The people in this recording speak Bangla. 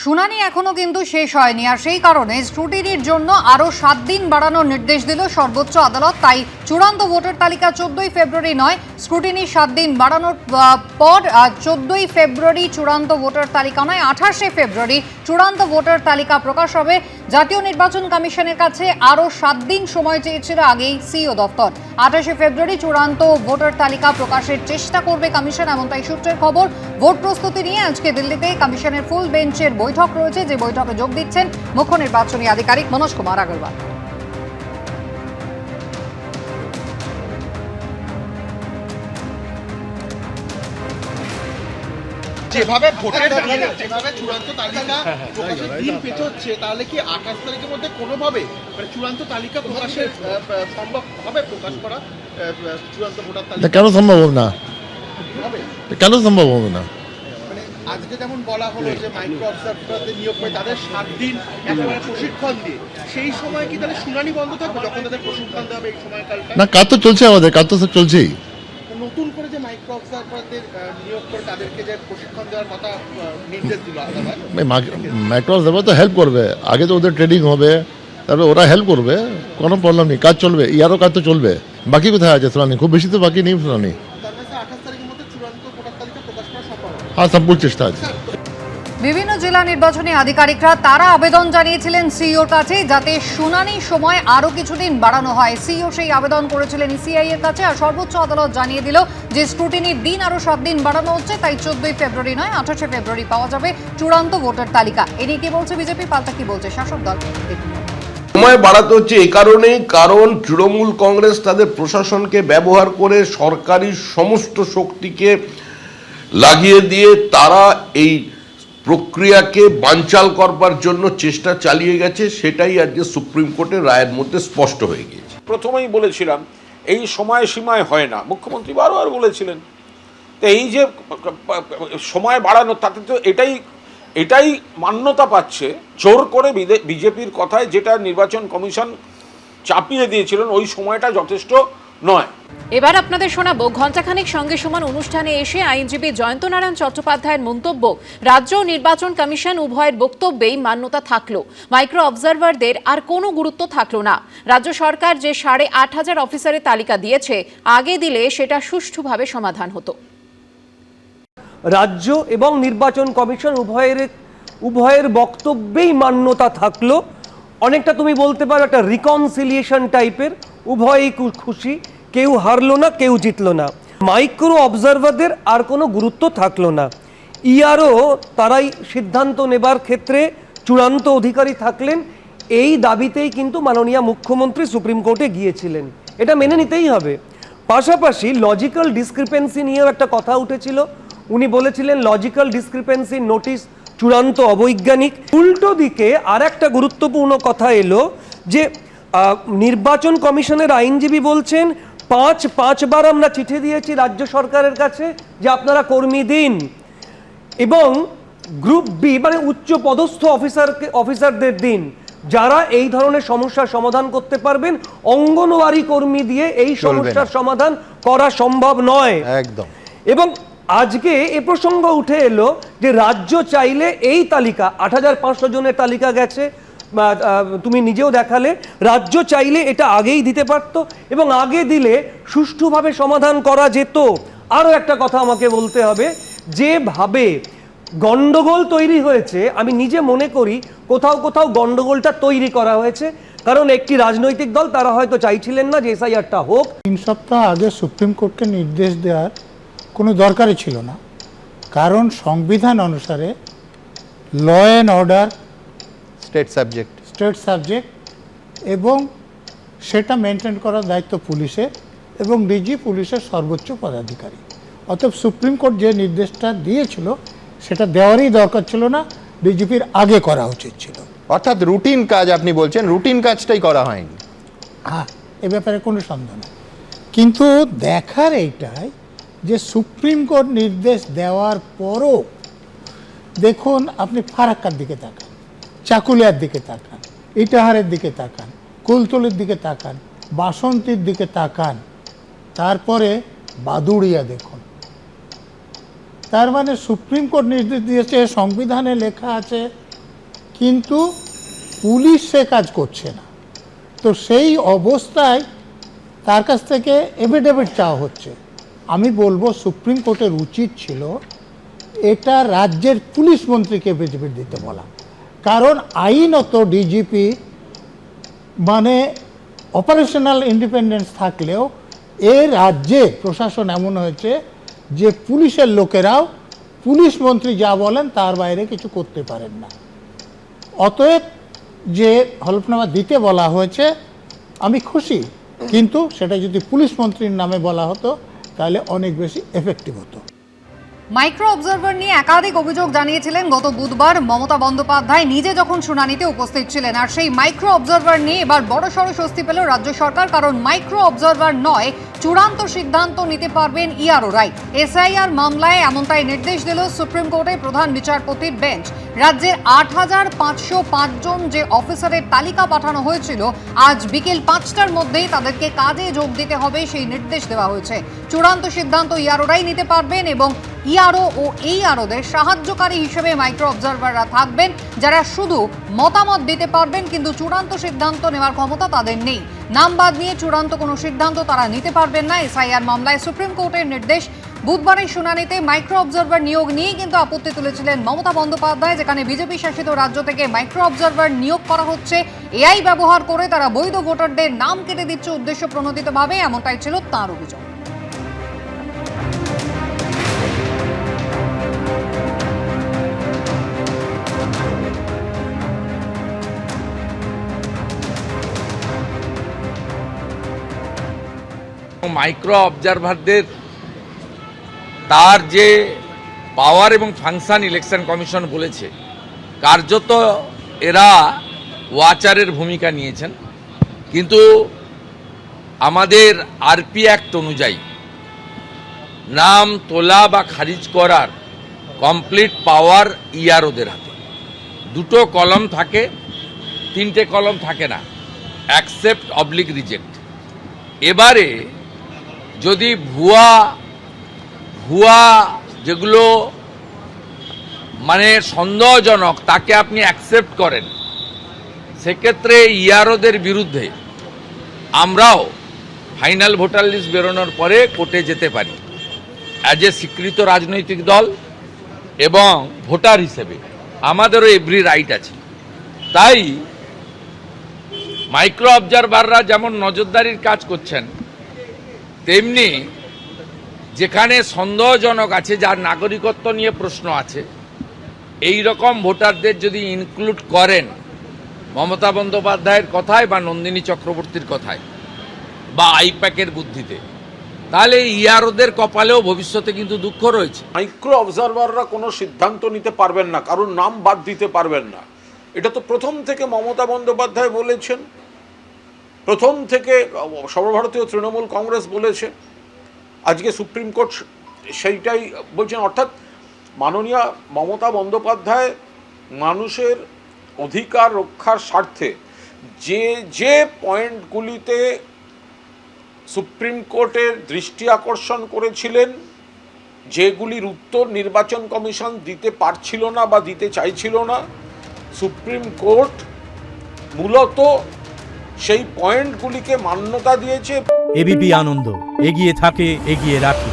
শুনানি এখনো কিন্তু শেষ হয়নি, আর সেই কারণে স্ক্রুটিনির জন্য আরও 7 দিন বাড়ানোর নির্দেশ দিল সর্বোচ্চ আদালত। তাই চূড়ান্ত ভোটার তালিকা 14ই ফেব্রুয়ারি নয়, স্ক্রুটিনি 7 দিন বাড়ানোর পর 14ই ফেব্রুয়ারি চূড়ান্ত ভোটার তালিকা নয়, 28শে ফেব্রুয়ারি চূড়ান্ত ভোটার তালিকা প্রকাশ হবে। জাতীয় নির্বাচন কমিশনের কাছে আরও 7 দিন সময় চেয়েছিল আগেই সিইও দফতর। 28শে ফেব্রুয়ারি চূড়ান্ত ভোটার তালিকা প্রকাশের চেষ্টা করবে কমিশন, এমনটাই সূত্রের খবর। ভোট প্রস্তুতি নিয়ে আজকে দিল্লিতে কমিশনের ফুল বেঞ্চের বৈঠক রয়েছে, যে বৈঠকে যোগ দিচ্ছেন মুখ্য নির্বাচনী আধিকারিক মনোজ কুমার আগরওয়াল। যেভাবে ভোটের যেভাবে চূড়ান্ত তালিকা প্রকাশের দিন পেছোচ্ছে, তাহলে কি 28 তারিখের মধ্যে কোনোভাবে মানে চূড়ান্ত তালিকা প্রকাশের সম্ভব হবে? প্রকাশ করা চূড়ান্ত ভোটার তালিকা কেন সম্ভব হবে না? কেন সম্ভব হবে না? মানে আজকে যেমন বলা হলো যে মাইক্রো অবজারভারদের নিয়োগ করে তাদের 7 দিন একেবারে প্রশিক্ষণ দিয়ে, সেই সময় কি তাহলে শুনানি বন্ধ থাকবে যখন তাদের প্রশিক্ষণ দেওয়া হবে এই সময়কালটা? না, কাজ তো চলছে, আমাদের কাজ তো সব চলছেই। নতুন করে যে মাইক্রো অবজারভারদের নিয়োগ করে তাদেরকে যে প্রশিক্ষণ দেওয়ার কথা নির্দেশ দিল আদালত, মাইক্রো অবজারভার তো হেল্প করবে, আগে তো ওদের ট্রেনিং হবে, তারপরে ওরা হেল্প করবে, কোনো প্রবলেম নেই, কাজ চলবে, ইয়ারও কাজ তো চলবে। বাকি কোথায় আছে শুনানি? খুব বেশি তো বাকি নেই শুনানি। তার মানে 28 তারিখের মধ্যে চূড়ান্ত ভোটার তালিকা প্রকাশ করা সম্ভব হবে? হ্যাঁ, সম্পূর্ণ চেষ্টা আছে। বিভিন্ন জেলা নির্বাচনী আধিকারিকরা তারা আবেদন জানিয়েছিলেন সিইওর কাছে, যাতে শুনানির সময় আরও কিছুদিন বাড়ানো হয়। সিইও সেই আবেদন করেছিলেন ইসিআই এর কাছে, আর সর্বোচ্চ আদালত জানিয়ে দিল যে স্ক্রুটিনির দিন আরও 7 দিন বাড়ানো হচ্ছে। তাই 14ই ফেব্রুয়ারি নয়, 28শে ফেব্রুয়ারি পাওয়া যাবে চূড়ান্ত ভোটার তালিকা। এ নিয়ে কি বলছে বিজেপি, পাল্টা কি বলছে শাসক দল? সময় বাড়াতে হচ্ছে এই কারণেই, কারণ তৃণমূল কংগ্রেস তাদের প্রশাসনকে ব্যবহার করে সরকারি সমস্ত শক্তিকে লাগিয়ে দিয়ে তারা এই প্রক্রিয়াকে বানচাল করবার জন্য চেষ্টা চালিয়ে গেছে। সেটাই আজকে সুপ্রিম কোর্টের রায়ের মধ্যে স্পষ্ট হয়ে গিয়েছে। প্রথমেই বলেছিলাম এই সময় সীমায় হয় না, মুখ্যমন্ত্রী বারবার বলেছিলেন। তো এই যে সময় বাড়ানো, তাতে তো এটাই মান্যতা পাচ্ছে জোর করে বিজেপির কথায়, যেটা নির্বাচন কমিশন চাপিয়ে দিয়েছিলেন ওই সময়টা যথেষ্ট নয়। এবার আপনাদের শোনাবো ঘণ্টাখানেক সঙ্গে সমান অনুষ্ঠানে এসে আইনজীবী জয়ন্ত নারায়ণ চট্টোপাধ্যায়ের মন্তব্য, রাজ্য নির্বাচন কমিশন উভয়ের বক্তব্যেই মান্যতা থাকলো, মাইক্রো অবজারভারদের আর কোনো গুরুত্ব থাকলো না। রাজ্য সরকার যে 8,500 অফিসারের তালিকা দিয়েছে, আগে দিলে সেটা সুষ্ঠুভাবে সমাধান হতো। রাজ্য এবং নির্বাচন কমিশন উভয়ের বক্তব্যেই মান্যতা থাকলো। অনেকটা তুমি বলতে পারো একটা রিকনসিলিয়েশন টাইপের, উভয়ই খুশি, কেউ হারলো না, কেউ জিতলো না। মাইক্রো অবজারভারদের আর কোনো গুরুত্ব থাকলো না। ইয়ারও তারাই সিদ্ধান্ত নেবার ক্ষেত্রে চূড়ান্ত অধিকারী থাকলেন, এই দাবিতেই কিন্তু মাননীয় মুখ্যমন্ত্রী সুপ্রিম কোর্টে গিয়েছিলেন। এটা মেনে নিতেই হবে। পাশাপাশি লজিক্যাল ডিসক্রিপেন্সি নিয়েও একটা কথা উঠেছিল। উনি বলেছিলেন লজিক্যাল ডিসক্রিপেন্সি নোটিশ চূড়ান্ত অবৈজ্ঞানিক। উল্টো দিকে আর একটা গুরুত্বপূর্ণ কথা এলো যে নির্বাচন কমিশনের আইনজীবী বলছেন পাঁচবার আমরা চিঠি দিয়েছি রাজ্য সরকারের কাছে যে আপনারা কর্মী দিন, এবং গ্রুপ বি মানে উচ্চ পদস্থ অফিসারদের দিন, যারা এই ধরনের সমস্যার সমাধান করতে পারবেন। অঙ্গনওয়াড়ি কর্মী দিয়ে এই সমস্যার সমাধান করা সম্ভব নয় একদম। এবং আজকে এ প্রসঙ্গ উঠে এলো যে রাজ্য চাইলে এই তালিকা 8,500 জনের তালিকা গেছে, তুমি নিজেও দেখালে, রাজ্য চাইলে এটা আগেই দিতে পারত এবং আগে দিলে সুষ্ঠুভাবে সমাধান করা যেত। আরও একটা কথা আমাকে বলতে হবে, যেভাবে গন্ডগোল তৈরি হয়েছে, আমি নিজে মনে করি কোথাও কোথাও গন্ডগোলটা তৈরি করা হয়েছে, কারণ একটি রাজনৈতিক দল তারা হয়তো চাইছিলেন না যে এসআইআরটা হোক। 3 সপ্তাহ আগে সুপ্রিম কোর্টকে নির্দেশ দেওয়ার কোনো দরকারই ছিল না, কারণ সংবিধান অনুসারে law and order state subject এবং সেটা মেনটেন করার দায়িত্ব পুলিশের, এবং ডিজি পুলিশের সর্বোচ্চ পদাধিকারী। অতএব সুপ্রিম কোর্ট যে নির্দেশটা দিয়েছিল সেটা দেওয়ারই দরকার ছিল না, ডিজিপির আগে করা উচিত ছিল। অর্থাৎ রুটিন কাজ, আপনি বলছেন রুটিন কাজটাই করা হয়নি। হ্যাঁ, এ ব্যাপারে কোনো সন্দেহ নেই, কিন্তু দেখার এইটাই যে সুপ্রিম কোর্ট নির্দেশ দেওয়ার পরও দেখুন, আপনি ফারাক্কার দিকে তাকান, চাকুলিয়ার দিকে তাকান, ইটাহারের দিকে তাকান, কুলতলির দিকে তাকান, বাসন্তীর দিকে তাকান, তারপরে বাদুড়িয়া দেখুন। তার মানে সুপ্রিম কোর্ট নির্দেশ দিয়েছে, সংবিধানে লেখা আছে কিন্তু পুলিশ সে কাজ করছে না। তো সেই অবস্থায় তার কাছ থেকে এফিডেভিট চাওয়া হচ্ছে। আমি বলবো সুপ্রিম কোর্টের উচিত ছিল এটা রাজ্যের পুলিশ মন্ত্রীকে এফিডেভিট দিতে বলা, কারণ আইনত ডিজিপি মানে অপারেশনাল ইন্ডিপেন্ডেন্স থাকলেও এ রাজ্যে প্রশাসন এমন হয়েছে যে পুলিশের লোকেরাও পুলিশ মন্ত্রী যা বলেন তার বাইরে কিছু করতে পারেন না। অতএব যে হলফনামা দিতে বলা হয়েছে আমি খুশি, কিন্তু সেটা যদি পুলিশ মন্ত্রীর নামে বলা হতো তাহলে অনেক বেশি এফেক্টিভ হতো। মাইক্রো অবজারভার নিয়ে একাধিক অভিযোগ জানিয়েছিলেন গত বুধবার মমতা বন্দ্যোপাধ্যায় নিজে যখন শুনানিতে উপস্থিত ছিলেন। আর সেই মাইক্রো অবজারভার নিয়ে এবার বড়সড় স্বস্তি পেল রাজ্য সরকার, কারণ মাইক্রো অবজারভার নয়, চূড়ান্ত সিদ্ধান্ত নিতে পারবেন ইআরওরাই। এসআইআর মামলায় এমনটাই নির্দেশ দিল সুপ্রিম কোর্টের প্রধান বিচারপতির বেঞ্চ। রাজ্যের ৮৫০৫ জন যে অফিসারের তালিকা পাঠানো হয়েছিল, আজ বিকেল ৫টার মধ্যেই তাদেরকে কাজে যোগ দিতে হবে সেই নির্দেশ দেওয়া হয়েছে। চূড়ান্ত সিদ্ধান্ত ইআরওরাই নিতে পারবেন এবং ইআরও ও এইআরওদের সাহায্যকারী হিসেবে মাইক্রো অবজারভাররা থাকবেন, যারা শুধু মতামত দিতে পারবেন, কিন্তু চূড়ান্ত সিদ্ধান্ত নেওয়ার ক্ষমতা তাদের নেই। নাম বাদ নিয়ে চূড়ান্ত কোনো সিদ্ধান্ত তারা নিতে পারবেন না। এসআইআর মামলায় সুপ্রিম কোর্টের নির্দেশ। বুধবারের শুনানিতে মাইক্রো অবজারভার নিয়োগ নিয়ে কিন্তু আপত্তি তুলেছিলেন মমতা বন্দ্যোপাধ্যায়, যেখানে বিজেপি শাসিত রাজ্য থেকে মাইক্রো অবজারভার নিয়োগ করা হচ্ছে, এআই ব্যবহার করে তারা বৈধ ভোটারদের নাম কেটে দিচ্ছে উদ্দেশ্য প্রণোদিতভাবে, এমনটাই ছিল তাঁর অভিযোগ। মাইক্রো অবজারভারদের তার যে পাওয়ার এবং ফাংশন ইলেকশন কমিশন বলেছে, কার্যত এরা ওয়াচারের ভূমিকা নিয়েছেন, কিন্তু আমাদের আরপি অ্যাক্ট অনুযায়ী নাম তোলা বা খারিজ করার কমপ্লিট পাওয়ার ইআরওদের হাতে। দুটো কলম থাকে, তিনটে কলম থাকে না, অ্যাকসেপ্ট অবলিক রিজেক্ট। এবারে যদি ভুয়া যেগুলো মানে সন্দেহজনক তাকে আপনি অ্যাকসেপ্ট করেন, সেক্ষেত্রে ইআরওদের বিরুদ্ধে আমরাও ফাইনাল ভোটার লিস্ট বেরোনোর পরে কোর্টে যেতে পারি অ্যাজ এ স্বীকৃত রাজনৈতিক দল, এবং ভোটার হিসেবে আমাদেরও এভরি রাইট আছে। তাই মাইক্রো অবজারভাররা যেমন নজরদারির কাজ করছেন, তেমনি যেখানে সন্দেহজনক আছে, যার নাগরিকত্ব নিয়ে প্রশ্ন আছে, এই রকম ভোটারদের যদি ইনক্লুড করেন মমতা বন্দ্যোপাধ্যায়ের কথায় বা নন্দিনী চক্রবর্তীর কথায় বা আইপ্যাকের বুদ্ধিতে, তাহলে ইআরওদের কপালেও ভবিষ্যতে কিন্তু দুঃখ রয়েছে। মাইক্রো অবজারভাররা কোনো সিদ্ধান্ত নিতে পারবেন না, কারণ নাম বাদ দিতে পারবেন না। এটা তো প্রথম থেকে মমতা বন্দ্যোপাধ্যায় বলেছেন, প্রথম থেকে সর্বভারতীয় তৃণমূল কংগ্রেস বলেছে, আজকে সুপ্রিম কোর্ট সেইটাই বলছেন। অর্থাৎ মাননীয় মমতা বন্দ্যোপাধ্যায় মানুষের অধিকার রক্ষার স্বার্থে যে যে পয়েন্টগুলিতে সুপ্রিম কোর্টের দৃষ্টি আকর্ষণ করেছিলেন, যেগুলির উত্তর নির্বাচন কমিশন দিতে পারছিল না বা দিতে চাইছিল না, সুপ্রিম কোর্ট মূলত সেই পয়েন্টগুলিকে মান্যতা দিয়েছে। এবিপি আনন্দ, এগিয়ে থাকে, এগিয়ে রাখে।